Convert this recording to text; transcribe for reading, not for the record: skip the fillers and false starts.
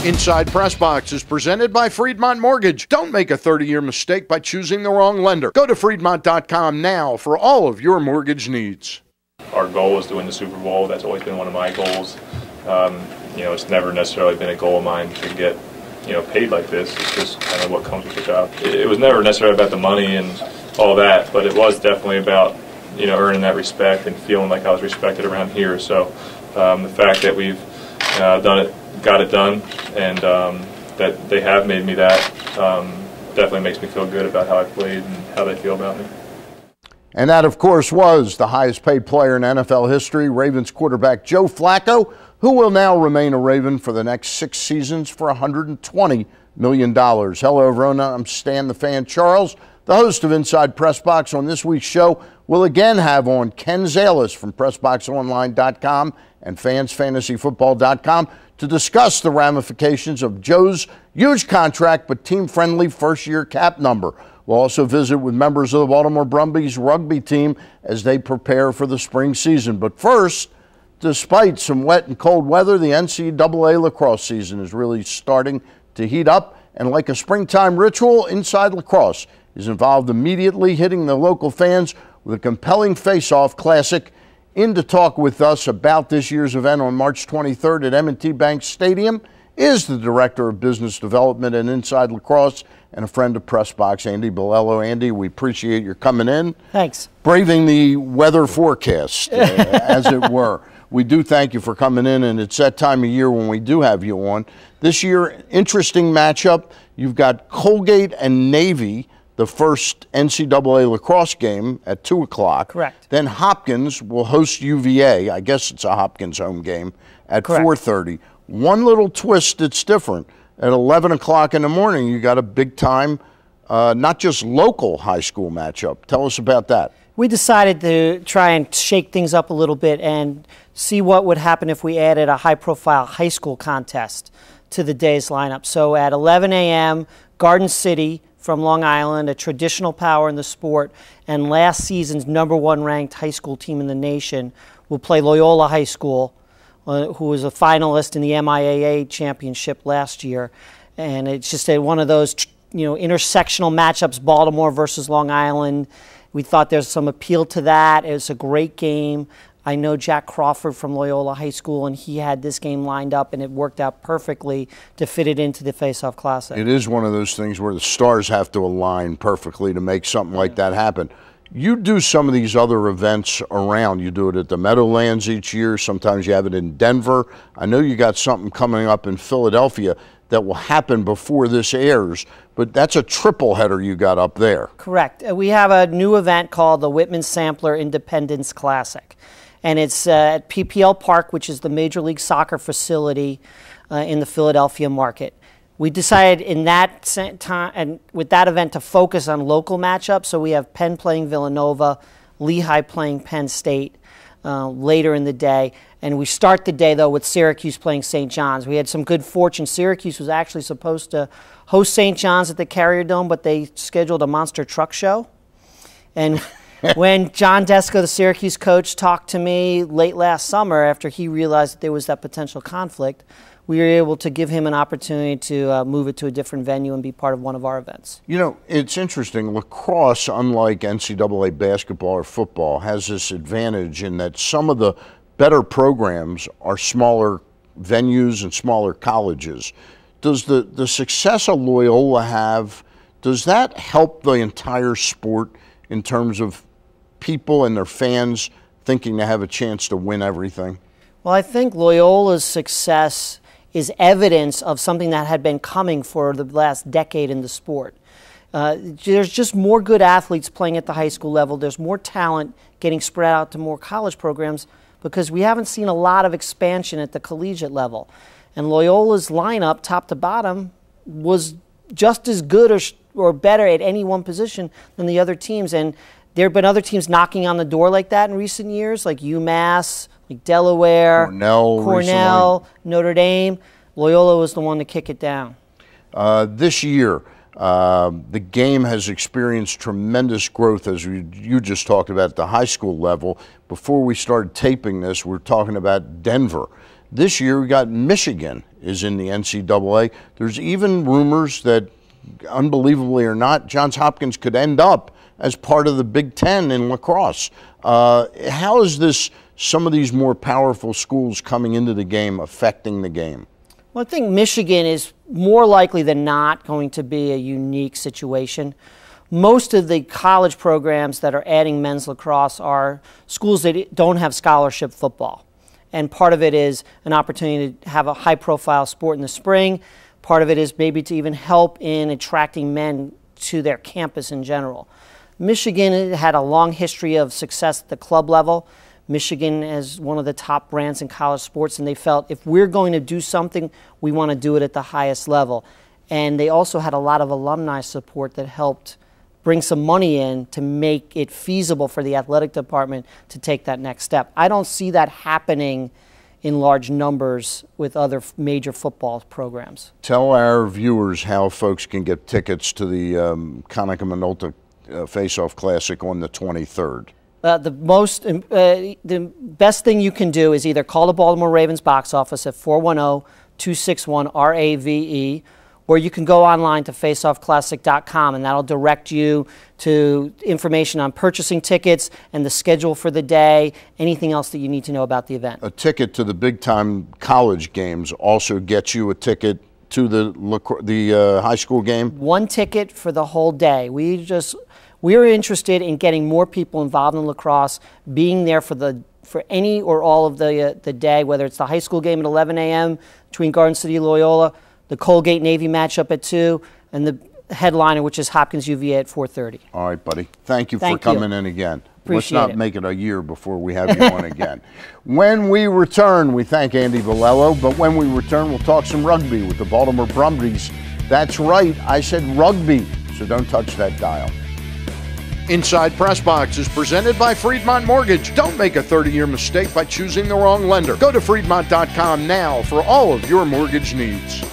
Inside PressBox is presented by Friedmont Mortgage. Don't make a 30-year mistake by choosing the wrong lender. Go to Friedmont.com now for all of your mortgage needs. Our goal is to win the Super Bowl. That's always been one of my goals. It's never necessarily been a goal of mine to get, paid like this. It's just kind of what comes with the job. It was never necessarily about the money and all that, but it was definitely about, earning that respect and feeling like I was respected around here. So the fact that we've got it done, and that they have made me that, definitely makes me feel good about how I played and how they feel about me. And that, of course, was the highest paid player in NFL history, Ravens quarterback Joe Flacco, who will now remain a Raven for the next 6 seasons for $120 million. Hello, everyone. I'm Stan the Fan Charles, the host of Inside PressBox. On this week's show, we'll again have on Ken Zales from PressBoxOnline.com and FansFantasyFootball.com to discuss the ramifications of Joe's huge contract but team-friendly first-year cap number. We'll also visit with members of the Baltimore Brumbies rugby team as they prepare for the spring season. But first, despite some wet and cold weather, the NCAA lacrosse season is really starting to heat up. And like a springtime ritual, Inside Lacrosse is involved immediately, hitting the local fans with a compelling face-off classic. In to talk with us about this year's event on March 23rd at M&T Bank Stadium is the Director of Business Development at Inside Lacrosse and a friend of PressBox, Andy Bilello. Andy, we appreciate your coming in. Thanks. Braving the weather forecast, as it were. We do thank you for coming in, and it's that time of year when we do have you on. This year, interesting matchup. You've got Colgate and Navy, the first NCAA lacrosse game at 2 o'clock. Correct. Then Hopkins will host UVA. I guess it's a Hopkins home game at 4:30. One little twist that's different. At 11 o'clock in the morning, you got a big-time, not just local high school matchup. Tell us about that. We decided to try and shake things up a little bit and see what would happen if we added a high-profile high school contest to the day's lineup. So at 11 a.m., Garden City from Long Island, a traditional power in the sport, and last season's #1 ranked high school team in the nation, will play Loyola High School, who was a finalist in the MIAA championship last year. And it's just one of those, intersectional matchups, Baltimore versus Long Island. We thought there's some appeal to that. It's a great game. I know Jack Crawford from Loyola High School, and he had this game lined up, and it worked out perfectly to fit it into the Face-Off Classic. It is one of those things where the stars have to align perfectly to make something like that happen. You do some of these other events around. You do it at the Meadowlands each year. Sometimes you have it in Denver. I know you got something coming up in Philadelphia that will happen before this airs, but that's a triple header you got up there. Correct. We have a new event called the Whitman Sampler Independence Classic. And it's at PPL Park, which is the Major League Soccer facility in the Philadelphia market. We decided in that time and with that event to focus on local matchups. So we have Penn playing Villanova, Lehigh playing Penn State later in the day. And we start the day, though, with Syracuse playing St. John's. We had some good fortune. Syracuse was actually supposed to host St. John's at the Carrier Dome, but they scheduled a monster truck show. And when John Desko, the Syracuse coach, talked to me late last summer after he realized that there was that potential conflict, we were able to give him an opportunity to move it to a different venue and be part of one of our events. It's interesting. Lacrosse, unlike NCAA basketball or football, has this advantage in that some of the better programs are smaller venues and smaller colleges. Does the success of Loyola does that help the entire sport in terms of people and their fans thinking they have a chance to win everything? Well, I think Loyola's success is evidence of something that had been coming for the last decade in the sport. There's just more good athletes playing at the high school level. There's more talent getting spread out to more college programs because we haven't seen a lot of expansion at the collegiate level. And Loyola's lineup, top to bottom, was just as good or better at any one position than the other teams. And there have been other teams knocking on the door like that in recent years, like UMass, like Delaware, Cornell, Notre Dame. Loyola was the one to kick it down. This year, the game has experienced tremendous growth, as you just talked about, at the high school level. Before we started taping this, we're talking about Denver. This year we got Michigan is in the NCAA. There's even rumors that, unbelievably or not, Johns Hopkins could end up as part of the Big Ten in lacrosse. How is this, some of these more powerful schools coming into the game, affecting the game? Well, I think Michigan is more likely than not going to be a unique situation. Most of the college programs that are adding men's lacrosse are schools that don't have scholarship football. And part of it is an opportunity to have a high-profile sport in the spring. Part of it is maybe to even help in attracting men to their campus in general. Michigan had a long history of success at the club level. Michigan is one of the top brands in college sports, and they felt if we're going to do something, we want to do it at the highest level. And they also had a lot of alumni support that helped bring some money in to make it feasible for the athletic department to take that next step. I don't see that happening in large numbers with other major football programs. Tell our viewers how folks can get tickets to the Konica Minolta Face-Off Classic on the 23rd. The best thing you can do is either call the Baltimore Ravens box office at 410-261-RAVE, or you can go online to faceoffclassic.com, and that'll direct you to information on purchasing tickets and the schedule for the day, anything else that you need to know about the event. A ticket to the big-time college games also gets you a ticket to the high school game? One ticket for the whole day. We're interested in getting more people involved in lacrosse, being there for any or all of the day, whether it's the high school game at 11 a.m. between Garden City and Loyola, the Colgate-Navy matchup at 2, and the headliner, which is Hopkins-UVA at 4:30. All right, buddy. Thank you for coming in again. Appreciate Let's not make it a year before we have you on again. When we return, we thank Andy Bilello, but when we return, we'll talk some rugby with the Baltimore Brumbies. That's right, I said rugby, so don't touch that dial. Inside PressBox is presented by Freedmont Mortgage. Don't make a 30-year mistake by choosing the wrong lender. Go to Freedmont.com now for all of your mortgage needs.